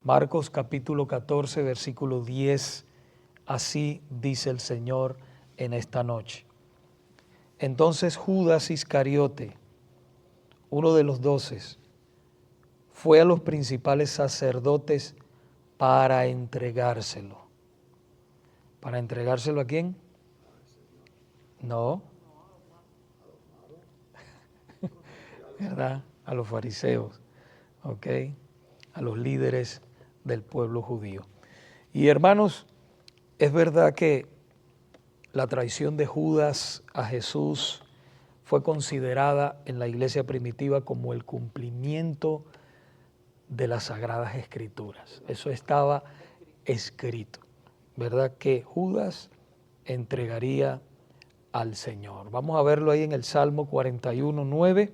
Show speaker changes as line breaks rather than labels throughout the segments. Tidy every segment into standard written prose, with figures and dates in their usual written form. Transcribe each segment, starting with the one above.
Marcos capítulo 14, versículo 10, así dice el Señor en esta noche. Entonces Judas Iscariote, uno de los 12, fue a los principales sacerdotes para entregárselo. ¿Para entregárselo a quién? No, ¿verdad? A los fariseos, ¿ok? A los líderes del pueblo judío. Y hermanos, es verdad que la traición de Judas a Jesús fue considerada en la iglesia primitiva como el cumplimiento de las Sagradas Escrituras. Eso estaba escrito, ¿verdad? Que Judas entregaría al Señor. Vamos a verlo ahí en el Salmo 41:9.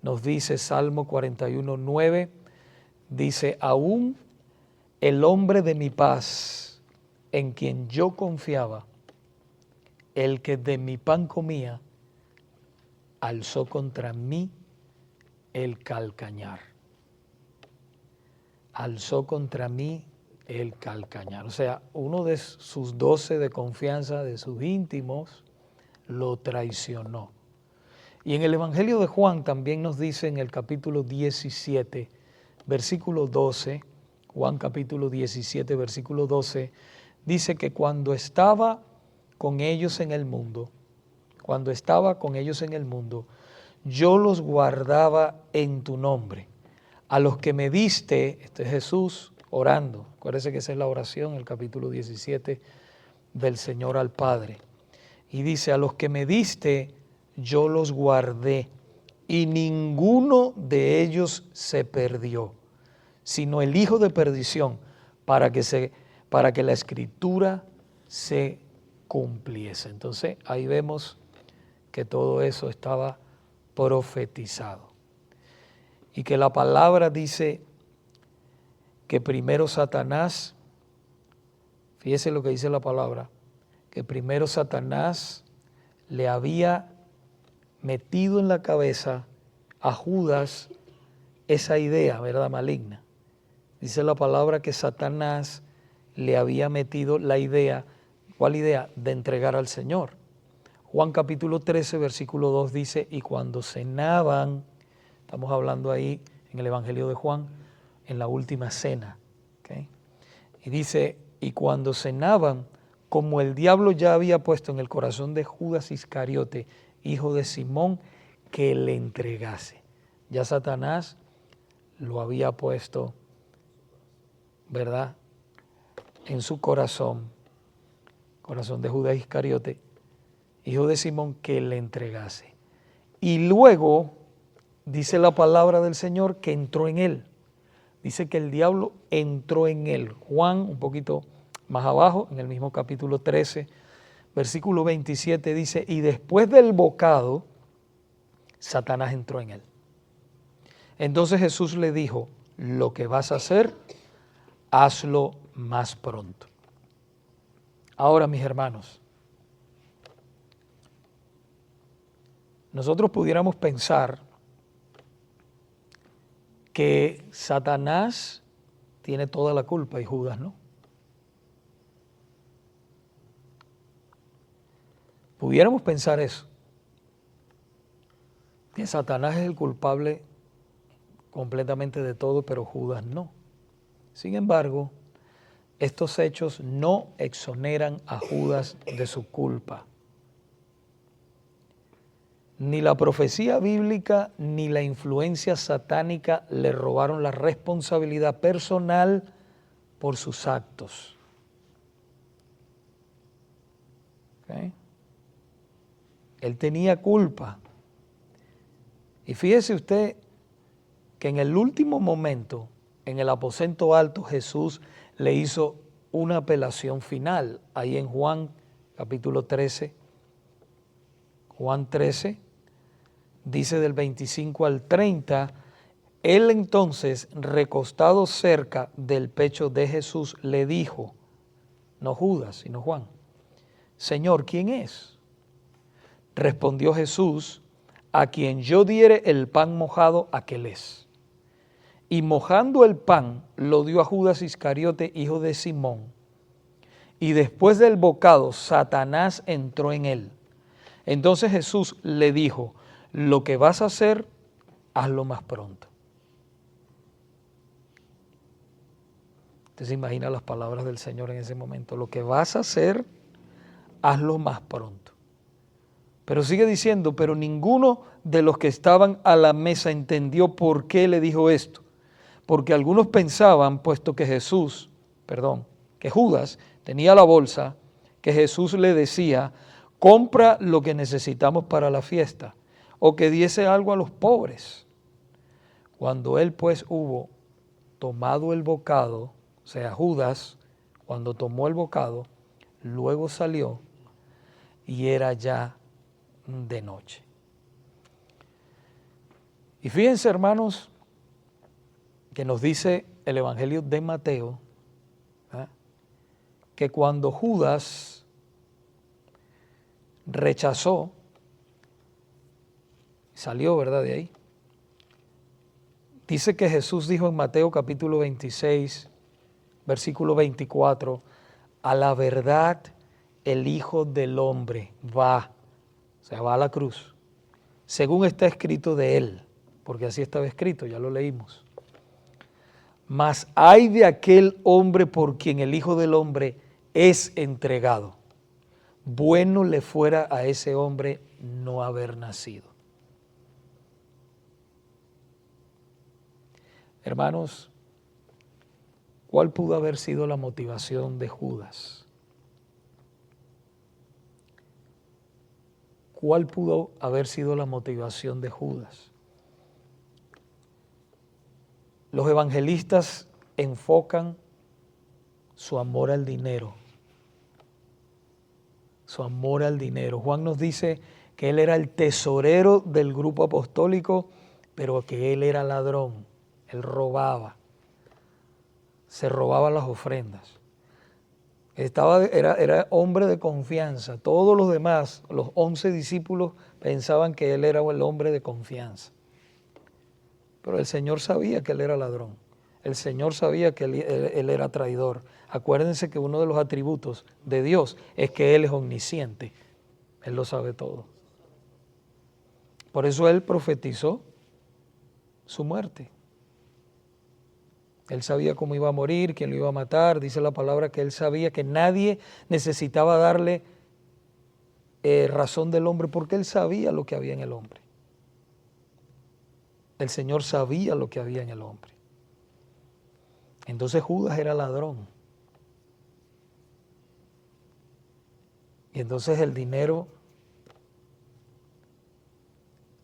Nos dice Salmo 41:9, dice, aún el hombre de mi paz, en quien yo confiaba, el que de mi pan comía, alzó contra mí el calcañar. Alzó contra mí el calcañar. O sea, uno de sus 12 de confianza, de sus íntimos, lo traicionó. Y en el Evangelio de Juan también nos dice en el capítulo 17, versículo 12, Juan capítulo 17, versículo 12, dice que cuando estaba con ellos en el mundo, yo los guardaba en tu nombre. A los que me diste, este es Jesús orando, acuérdense que esa es la oración, el capítulo 17 del Señor al Padre. Y dice, a los que me diste, yo los guardé, y ninguno de ellos se perdió, sino el hijo de perdición, para que la escritura se cumpliese. Entonces ahí vemos que todo eso estaba profetizado. Y que la palabra dice que primero Satanás, fíjese lo que dice la palabra, que primero Satanás le había metido en la cabeza a Judas esa idea, ¿verdad? Maligna. Dice la palabra que Satanás le había metido la idea, ¿cuál idea? De entregar al Señor. Juan capítulo 13, versículo 2 dice, y cuando cenaban, estamos hablando ahí en el Evangelio de Juan, en la última cena, ¿okay? Y dice, y cuando cenaban, como el diablo ya había puesto en el corazón de Judas Iscariote, hijo de Simón, que le entregase. Ya Satanás lo había puesto, ¿verdad?, en su corazón de Judas Iscariote, hijo de Simón, que le entregase. Y luego dice la palabra del Señor que entró en él. Dice que el diablo entró en él. Juan, un poquito más abajo, en el mismo capítulo 13, versículo 27, dice, y después del bocado, Satanás entró en él. Entonces Jesús le dijo, lo que vas a hacer, hazlo más pronto. Ahora, mis hermanos, nosotros pudiéramos pensar que Satanás tiene toda la culpa y Judas no. Pudiéramos pensar eso, que Satanás es el culpable completamente de todo, pero Judas no. Sin embargo, estos hechos no exoneran a Judas de su culpa. Ni la profecía bíblica ni la influencia satánica le robaron la responsabilidad personal por sus actos. ¿Okay? Él tenía culpa. Y fíjese usted que en el último momento, en el aposento alto, Jesús le hizo una apelación final. Ahí en Juan capítulo 13, Juan 13, dice del 25 al 30, él entonces, recostado cerca del pecho de Jesús, le dijo, no Judas, sino Juan, Señor, ¿quién es? Respondió Jesús, a quien yo diere el pan mojado, aquel es. y mojando el pan lo dio a Judas Iscariote, hijo de Simón. Y después del bocado, Satanás entró en él. Entonces Jesús le dijo, lo que vas a hacer, hazlo más pronto. Usted se imagina las palabras del Señor en ese momento. Lo que vas a hacer, hazlo más pronto. Pero sigue diciendo, pero ninguno de los que estaban a la mesa entendió por qué le dijo esto. Porque algunos pensaban, puesto que que Judas tenía la bolsa, que Jesús le decía, compra lo que necesitamos para la fiesta, o que diese algo a los pobres. Cuando él pues hubo tomado el bocado, o sea, Judas, cuando tomó el bocado, luego salió y era ya de noche. Y fíjense, hermanos, que nos dice el Evangelio de Mateo, que cuando Judas rechazó, salió, ¿verdad?, de ahí, dice que Jesús dijo en Mateo capítulo 26, versículo 24, a la verdad el Hijo del Hombre va, o sea, va a la cruz, según está escrito de él, porque así estaba escrito, ya lo leímos. Mas ay de aquel hombre por quien el Hijo del Hombre es entregado. Bueno le fuera a ese hombre no haber nacido. Hermanos, ¿cuál pudo haber sido la motivación de Judas? ¿Cuál pudo haber sido la motivación de Judas? Los evangelistas enfocan su amor al dinero. Su amor al dinero. Juan nos dice que él era el tesorero del grupo apostólico, pero que él era ladrón. Él robaba. Se robaba las ofrendas. Era hombre de confianza. Todos los demás, los 11 discípulos, pensaban que él era el hombre de confianza. Pero el Señor sabía que él era ladrón. El Señor sabía que él era traidor. Acuérdense que uno de los atributos de Dios es que Él es omnisciente. Él lo sabe todo. Por eso Él profetizó su muerte. Él sabía cómo iba a morir, quién lo iba a matar. Dice la palabra que Él sabía que nadie necesitaba darle razón del hombre, porque Él sabía lo que había en el hombre. El Señor sabía lo que había en el hombre. Entonces Judas era ladrón. Y entonces el dinero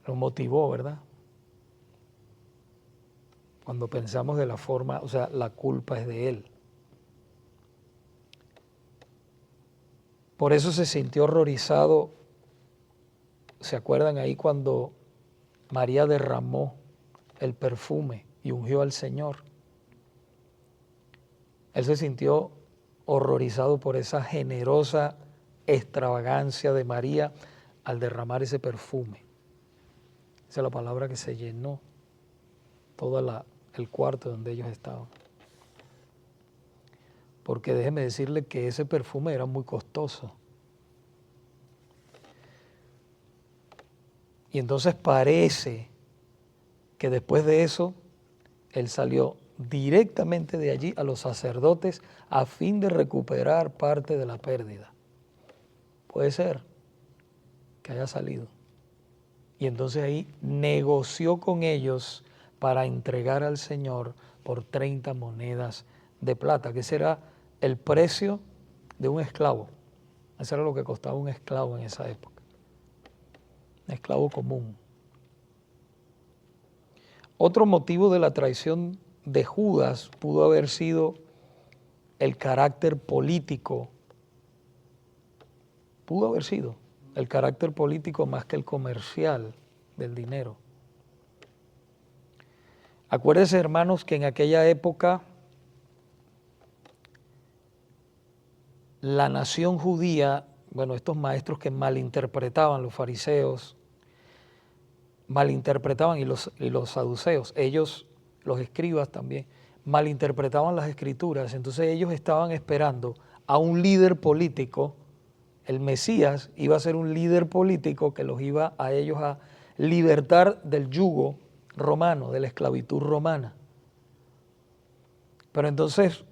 lo motivó, ¿verdad? Cuando pensamos de la forma, o sea, la culpa es de él. Por eso se sintió horrorizado. ¿Se acuerdan ahí cuando María derramó el perfume y ungió al Señor? Él se sintió horrorizado por esa generosa extravagancia de María al derramar ese perfume. Esa es la palabra que se llenó todo el cuarto donde ellos estaban. Porque déjeme decirle que ese perfume era muy costoso. Y entonces parece que después de eso, él salió directamente de allí a los sacerdotes a fin de recuperar parte de la pérdida. Puede ser que haya salido. Y entonces ahí negoció con ellos para entregar al Señor por 30 monedas de plata, que será el precio de un esclavo. Eso era lo que costaba un esclavo en esa época. Un esclavo común. Otro motivo de la traición de Judas pudo haber sido el carácter político. Pudo haber sido el carácter político más que el comercial del dinero. Acuérdense, hermanos, que en aquella época la nación judía, estos maestros que malinterpretaban, los fariseos, malinterpretaban y los saduceos, ellos los escribas también, malinterpretaban las escrituras. Entonces ellos estaban esperando a un líder político. El Mesías iba a ser un líder político que los iba a ellos a libertar del yugo romano, de la esclavitud romana. Pero entonces,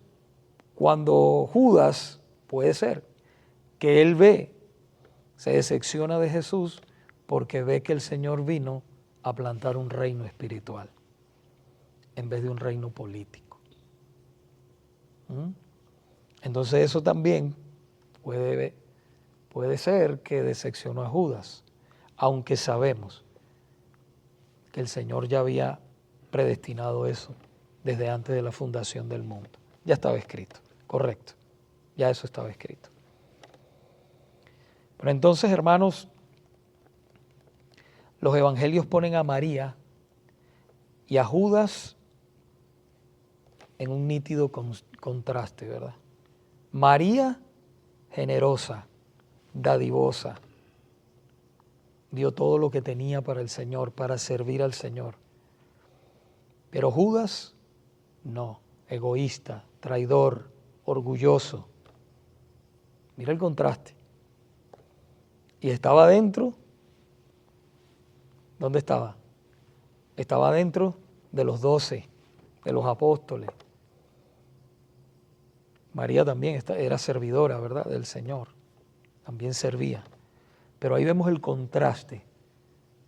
cuando Judas, puede ser que él se decepciona de Jesús porque ve que el Señor vino a plantar un reino espiritual en vez de un reino político. Entonces eso también puede ser que decepcionó a Judas, aunque sabemos que el Señor ya había predestinado eso desde antes de la fundación del mundo. Ya estaba escrito, correcto, ya eso estaba escrito. Pero entonces, hermanos, los evangelios ponen a María y a Judas en un nítido contraste, ¿verdad? María, generosa, dadivosa, dio todo lo que tenía para el Señor, para servir al Señor. Pero Judas, no, egoísta, traidor, orgulloso. Mira el contraste. Y estaba dentro, ¿dónde estaba? Estaba dentro de los 12, de los apóstoles. María también era servidora, ¿verdad?, del Señor. También servía. Pero ahí vemos el contraste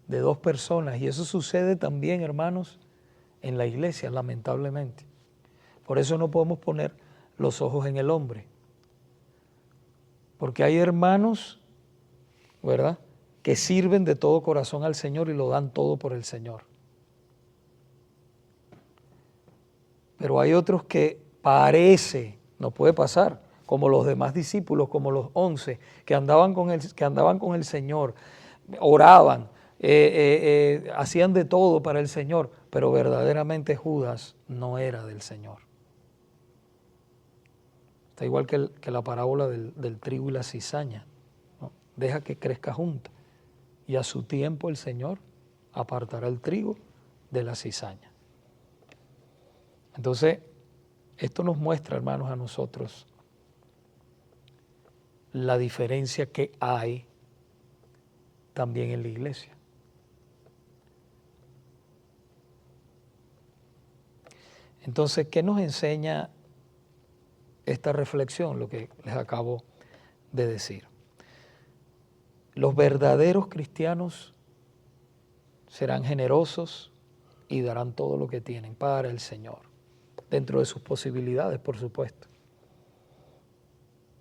de dos personas. Y eso sucede también, hermanos, en la iglesia, lamentablemente. Por eso no podemos poner los ojos en el hombre. Porque hay hermanos, ¿verdad?, que sirven de todo corazón al Señor y lo dan todo por el Señor. Pero hay otros que no puede pasar, como los demás discípulos, como los 11, que andaban con el Señor, oraban, hacían de todo para el Señor, pero verdaderamente Judas no era del Señor. Está igual que la parábola del trigo y la cizaña, ¿no? Deja que crezca junta y a su tiempo el Señor apartará el trigo de la cizaña. Entonces, esto nos muestra, hermanos, a nosotros la diferencia que hay también en la iglesia. Entonces, ¿qué nos enseña esta reflexión? Lo que les acabo de decir. Los verdaderos cristianos serán generosos y darán todo lo que tienen para el Señor, dentro de sus posibilidades, por supuesto.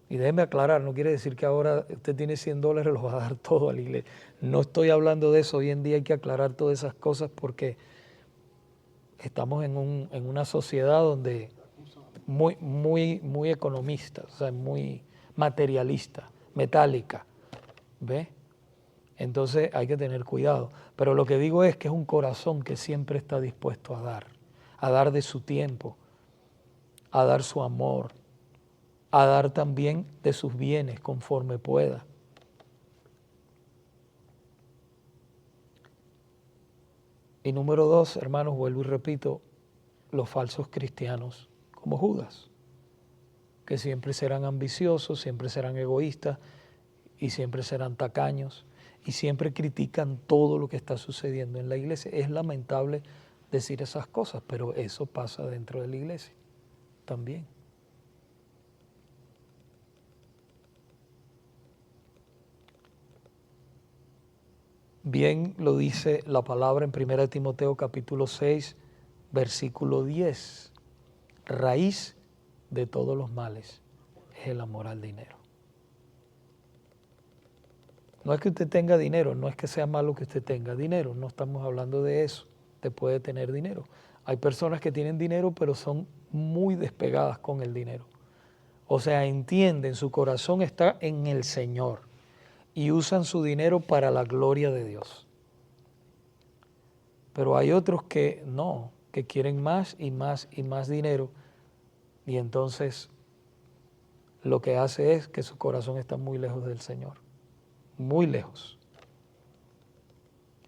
Y déjeme aclarar, no quiere decir que ahora usted tiene $100 los va a dar todo a la iglesia. No estoy hablando de eso. Hoy en día hay que aclarar todas esas cosas porque estamos en una sociedad donde muy economista, o sea, muy materialista, metálica, ¿ve? Entonces hay que tener cuidado. Pero lo que digo es que es un corazón que siempre está dispuesto a dar de su tiempo, a dar su amor, a dar también de sus bienes conforme pueda. Y número 2, hermanos, vuelvo y repito, los falsos cristianos como Judas, que siempre serán ambiciosos, siempre serán egoístas y siempre serán tacaños y siempre critican todo lo que está sucediendo en la iglesia. Es lamentable decir esas cosas, pero eso pasa dentro de la iglesia también. Bien lo dice la palabra en 1 Timoteo capítulo 6, versículo 10. Raíz de todos los males es el amor al dinero. No es que usted tenga dinero, no es que sea malo que usted tenga dinero, no estamos hablando de eso. Usted puede tener dinero. Hay personas que tienen dinero pero son muy despegadas con el dinero. O sea, entienden, su corazón está en el Señor y usan su dinero para la gloria de Dios. Pero hay otros que no, que quieren más y más y más dinero y entonces lo que hace es que su corazón está muy lejos del Señor, muy lejos.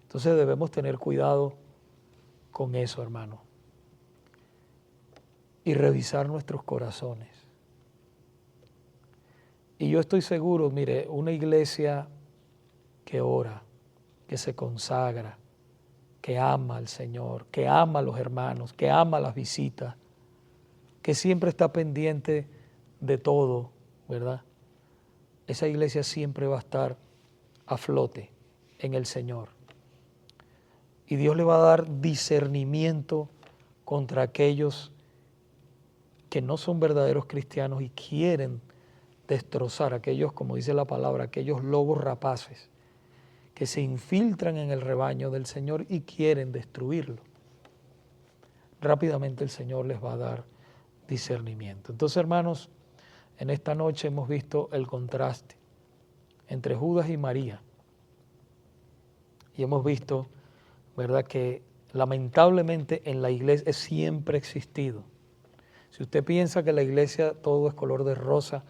Entonces debemos tener cuidado con eso, hermano. y revisar nuestros corazones. Y yo estoy seguro, mire, una iglesia que ora, que se consagra, que ama al Señor, que ama a los hermanos, que ama las visitas, que siempre está pendiente de todo, ¿verdad? Esa iglesia siempre va a estar a flote en el Señor. Y Dios le va a dar discernimiento contra aquellos que no son verdaderos cristianos y quieren destrozar, aquellos, como dice la palabra, aquellos lobos rapaces que se infiltran en el rebaño del Señor y quieren destruirlo. Rápidamente el Señor les va a dar discernimiento. Entonces, hermanos, en esta noche hemos visto el contraste entre Judas y María. Y hemos visto, ¿verdad?, que lamentablemente en la iglesia siempre ha existido. Si usted piensa que la iglesia todo es color de rosa,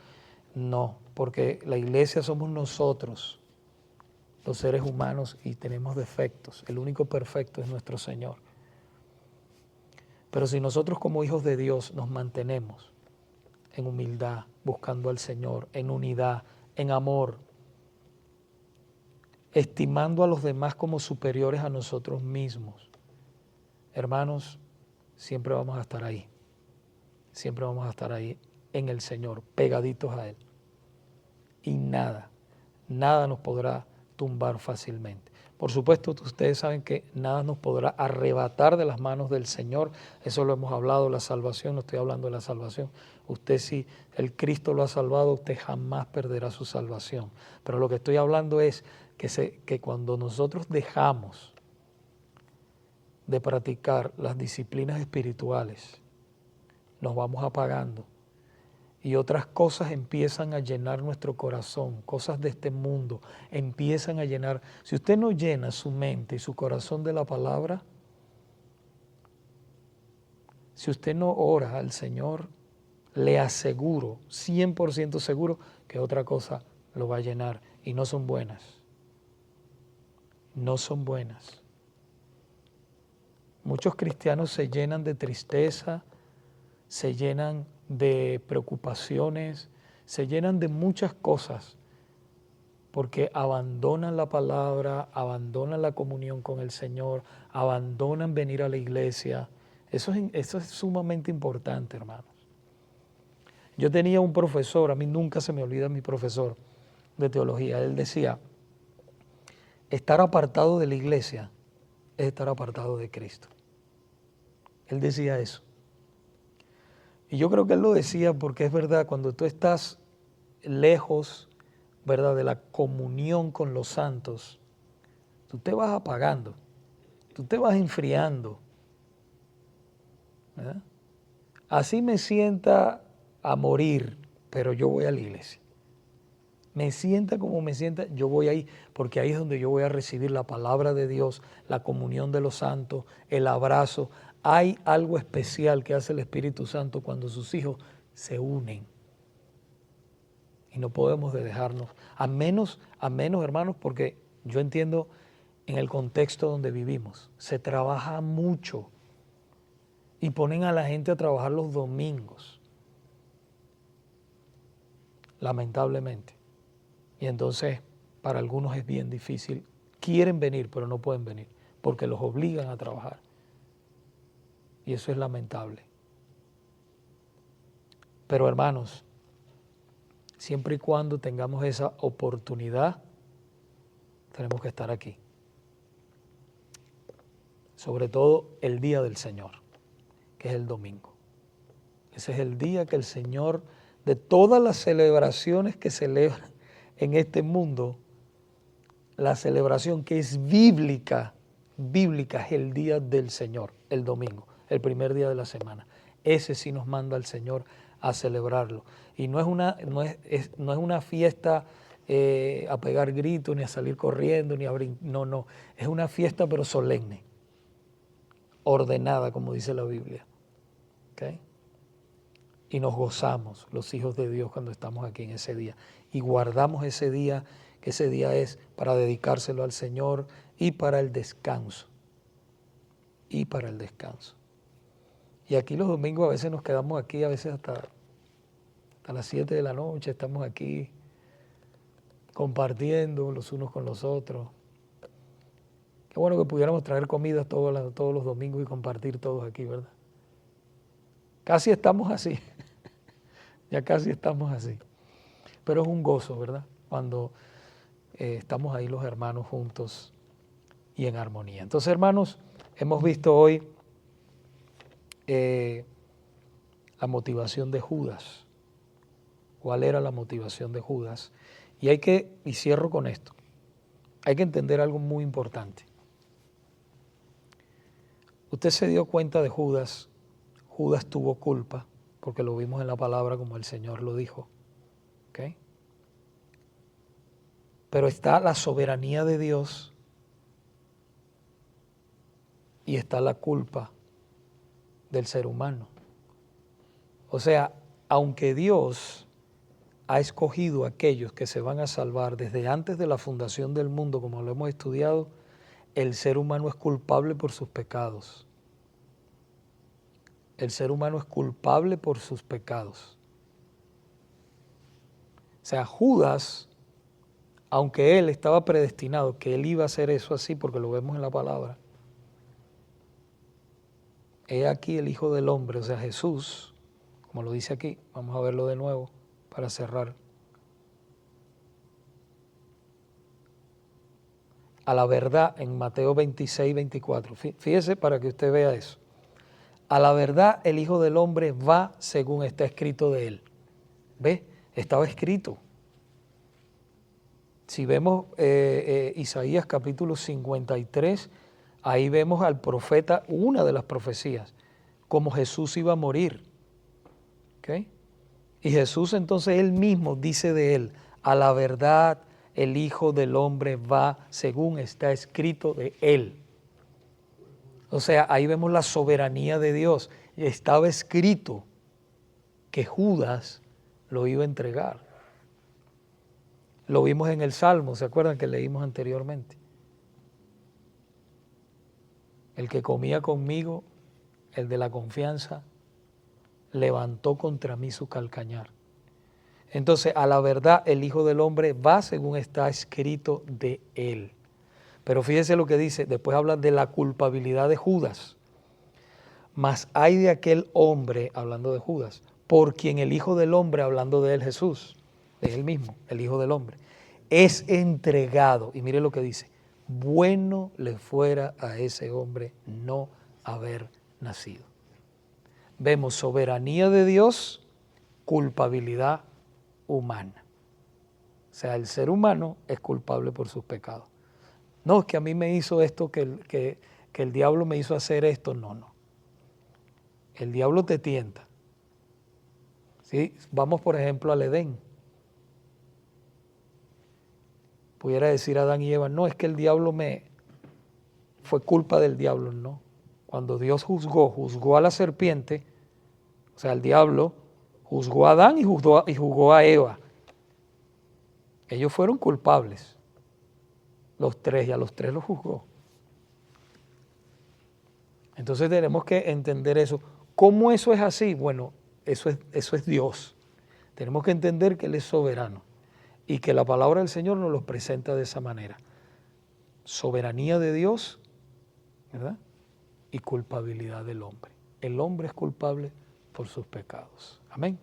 no, porque la iglesia somos nosotros, los seres humanos, y tenemos defectos. El único perfecto es nuestro Señor. Pero si nosotros como hijos de Dios nos mantenemos en humildad, buscando al Señor, en unidad, en amor, estimando a los demás como superiores a nosotros mismos, hermanos, siempre vamos a estar ahí. Siempre vamos a estar ahí en el Señor, pegaditos a Él. Y nada nos podrá tumbar fácilmente. Por supuesto, ustedes saben que nada nos podrá arrebatar de las manos del Señor. Eso lo hemos hablado, la salvación, no estoy hablando de la salvación. Usted, si el Cristo lo ha salvado, usted jamás perderá su salvación. Pero lo que estoy hablando es que cuando nosotros dejamos de practicar las disciplinas espirituales, nos vamos apagando y otras cosas empiezan a llenar nuestro corazón, cosas de este mundo empiezan a llenar. Si usted no llena su mente y su corazón de la palabra, si usted no ora al Señor, le aseguro, 100% seguro, que otra cosa lo va a llenar y no son buenas. No son buenas. Muchos cristianos se llenan de tristeza, se llenan de preocupaciones, se llenan de muchas cosas porque abandonan la palabra, abandonan la comunión con el Señor, abandonan venir a la iglesia. Eso es sumamente importante, hermanos. Yo tenía un profesor, a mí nunca se me olvida mi profesor de teología. Él decía, estar apartado de la iglesia es estar apartado de Cristo. Él decía eso. Y yo creo que él lo decía porque es verdad, cuando tú estás lejos, ¿verdad?, de la comunión con los santos, tú te vas apagando, tú te vas enfriando, ¿verdad? Así me sienta a morir, pero yo voy a la iglesia. Me sienta como me sienta, yo voy ahí, porque ahí es donde yo voy a recibir la palabra de Dios, la comunión de los santos, el abrazo. Hay algo especial que hace el Espíritu Santo cuando sus hijos se unen. Y no podemos dejarnos, a menos, hermanos, porque yo entiendo en el contexto donde vivimos, se trabaja mucho y ponen a la gente a trabajar los domingos, lamentablemente. Y entonces, para algunos es bien difícil. Quieren venir, pero no pueden venir, porque los obligan a trabajar. Y eso es lamentable. Pero hermanos, siempre y cuando tengamos esa oportunidad, tenemos que estar aquí. Sobre todo el día del Señor, que es el domingo. Ese es el día que el Señor, de todas las celebraciones que celebran en este mundo, la celebración que es bíblica es el día del Señor, el domingo, el primer día de la semana. Ese sí nos manda el Señor a celebrarlo. Y no es una fiesta a pegar gritos, ni a salir corriendo, ni a brincar. No, es una fiesta pero solemne, ordenada, como dice la Biblia. ¿Okay? Y nos gozamos, los hijos de Dios, cuando estamos aquí en ese día. Y guardamos ese día, que ese día es para dedicárselo al Señor y para el descanso. Y aquí los domingos a veces nos quedamos aquí, a veces hasta las 7 de la noche, estamos aquí compartiendo los unos con los otros. Qué bueno que pudiéramos traer comida todos los domingos y compartir todos aquí, ¿verdad? Casi estamos así, ya casi estamos así. Pero es un gozo, ¿verdad? Cuando estamos ahí los hermanos juntos y en armonía. Entonces, hermanos, hemos visto hoy la motivación de Judas. ¿Cuál era la motivación de Judas? Y cierro con esto, hay que entender algo muy importante. Usted se dio cuenta de Judas. Judas tuvo culpa, porque lo vimos en la palabra como el Señor lo dijo. ¿Okay? Pero está la soberanía de Dios y está la culpa del ser humano. O sea, aunque Dios ha escogido a aquellos que se van a salvar desde antes de la fundación del mundo, como lo hemos estudiado, el ser humano es culpable por sus pecados. El ser humano es culpable por sus pecados. O sea, Judas, aunque él estaba predestinado, que él iba a hacer eso así, porque lo vemos en la palabra, he aquí el Hijo del Hombre, o sea, Jesús, como lo dice aquí, vamos a verlo de nuevo para cerrar. A la verdad, en Mateo 26, 24, fíjese para que usted vea eso. A la verdad, el Hijo del Hombre va según está escrito de él. ¿Ve? Estaba escrito. Si vemos Isaías capítulo 53, ahí vemos al profeta, una de las profecías, como Jesús iba a morir. ¿Okay? Y Jesús entonces él mismo dice de él, a la verdad el Hijo del Hombre va según está escrito de él. O sea, ahí vemos la soberanía de Dios. Estaba escrito que Judas lo iba a entregar. Lo vimos en el Salmo, ¿se acuerdan que leímos anteriormente? El que comía conmigo, el de la confianza, levantó contra mí su calcañar. Entonces, a la verdad, el Hijo del Hombre va según está escrito de él. Pero fíjese lo que dice, después habla de la culpabilidad de Judas. Mas hay de aquel hombre, hablando de Judas, por quien el Hijo del Hombre, hablando de él Jesús, de él mismo, el Hijo del Hombre, es entregado. Y mire lo que dice, bueno le fuera a ese hombre no haber nacido. Vemos soberanía de Dios, culpabilidad humana. O sea, el ser humano es culpable por sus pecados. No, es que a mí me hizo esto, que el diablo me hizo hacer esto. No. El diablo te tienta. ¿Sí? Vamos, por ejemplo, al Edén. Pudiera decir Adán y Eva, no, es que el diablo fue culpa del diablo. No. Cuando Dios juzgó a la serpiente, o sea, el diablo juzgó a Adán y juzgó a Eva. Ellos fueron culpables, los tres, y a los tres los juzgó. Entonces tenemos que entender eso. ¿Cómo eso es así? Bueno, eso es Dios. Tenemos que entender que Él es soberano y que la palabra del Señor nos lo presenta de esa manera. Soberanía de Dios, ¿verdad? Y culpabilidad del hombre. El hombre es culpable por sus pecados. Amén.